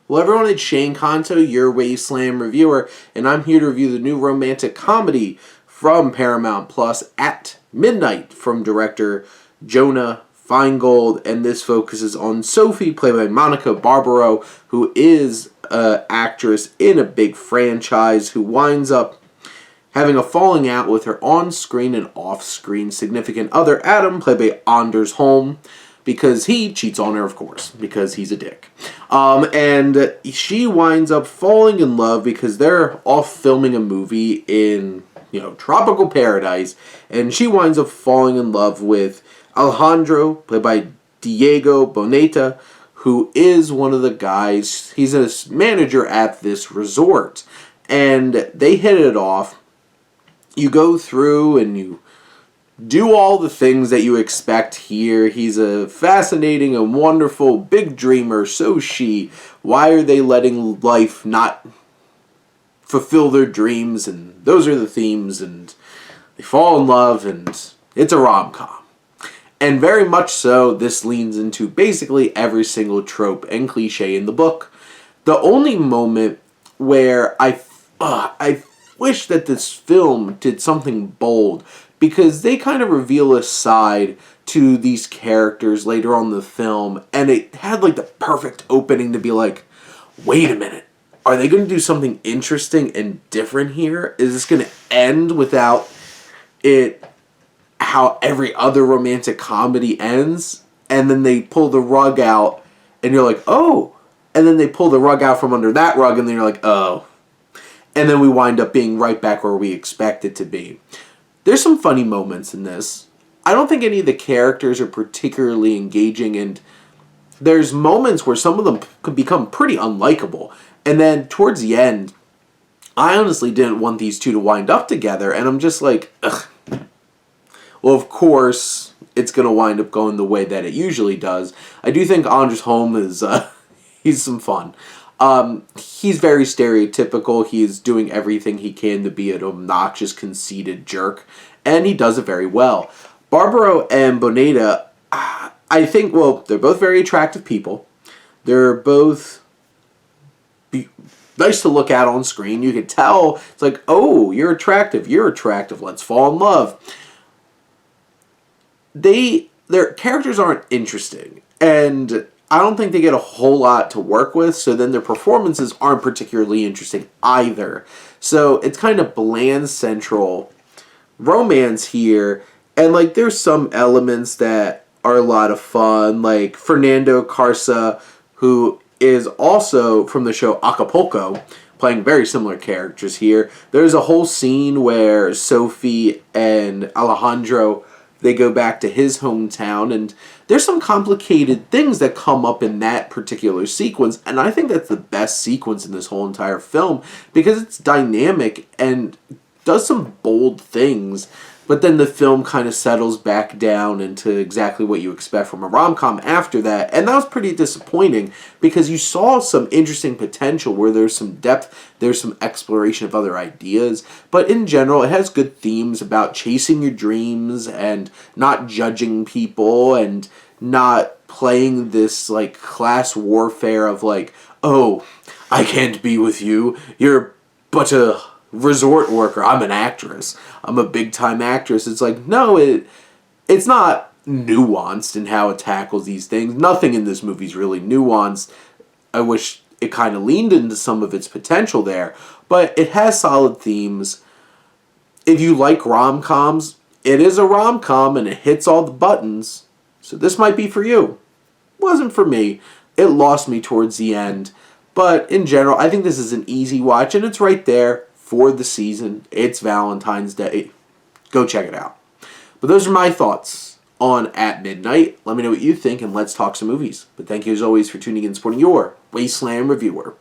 Well, everyone, it's Shane Kanto, your Wasteland reviewer, and I'm here to review the new romantic comedy from Paramount Plus, At Midnight, from director Jonah Feingold, and this focuses on Sophie, played by Monica Barbaro, who is an actress in a big franchise who winds up having a falling out with her on-screen and off-screen significant other, Adam, played by Anders Holm, because he cheats on her, of course, because he's a dick. And she winds up falling in love because they're off filming a movie in, tropical paradise, and she winds up falling in love with Alejandro, played by Diego Boneta, who is one of the guys, he's a manager at this resort, and they hit it off. You go through and you do all the things that you expect here. He's a fascinating and wonderful big dreamer, so is she. Why are they letting life not fulfill their dreams? And those are the themes, and they fall in love, and it's a rom-com. And very much so, this leans into basically every single trope and cliche in the book. The only moment where I wish that this film did something bold, because they kind of reveal a side to these characters later on in the film, and it had like the perfect opening to be like, wait a minute, are they going to do something interesting and different here? Is this going to end without it how every other romantic comedy ends? And then they pull the rug out, and you're like, oh. And then they pull the rug out from under that rug, and then you're like, oh. And then we wind up being right back where we expect it to be. There's some funny moments in this. I don't think any of the characters are particularly engaging, and there's moments where some of them could become pretty unlikable. And then towards the end, I honestly didn't want these two to wind up together, and I'm just like, ugh. Well, of course, it's going to wind up going the way that it usually does. I do think Anders Holm is, he's some fun. He's very stereotypical. He is doing everything he can to be an obnoxious, conceited jerk, and he does it very well. Barbaro and Boneta, I think, well, they're both very attractive people. They're both nice to look at on screen. You could tell, it's like, oh, you're attractive, let's fall in love. Their characters aren't interesting, and I don't think they get a whole lot to work with, so then their performances aren't particularly interesting either. So it's kind of bland central romance here, and like there's some elements that are a lot of fun, like Fernando Carsa, who is also from the show Acapulco, playing very similar characters here. There's a whole scene where Sophie and Alejandro, they go back to his hometown, and there's some complicated things that come up in that particular sequence, and I think that's the best sequence in this whole entire film, because it's dynamic and does some bold things, but then the film kind of settles back down into exactly what you expect from a rom-com after that, and that was pretty disappointing, because you saw some interesting potential where there's some depth, there's some exploration of other ideas, but in general, it has good themes about chasing your dreams and not judging people and not playing this like class warfare of like, oh, I can't be with you, you're but a resort worker, I'm an actress, I'm a big time actress. It's like, no, it's not nuanced in how it tackles these things. Nothing in this movie is really nuanced. I wish it kind of leaned into some of its potential there, but it has solid themes. If you like rom-coms, it is a rom-com and it hits all the buttons, so this might be for you. Wasn't for me. It lost me towards the end, but in general, I think this is an easy watch, and it's right there for the season. It's Valentine's Day. Go check it out. But those are my thoughts on At Midnight. Let me know what you think, and let's talk some movies. But thank you as always for tuning in and supporting your Wasteland reviewer.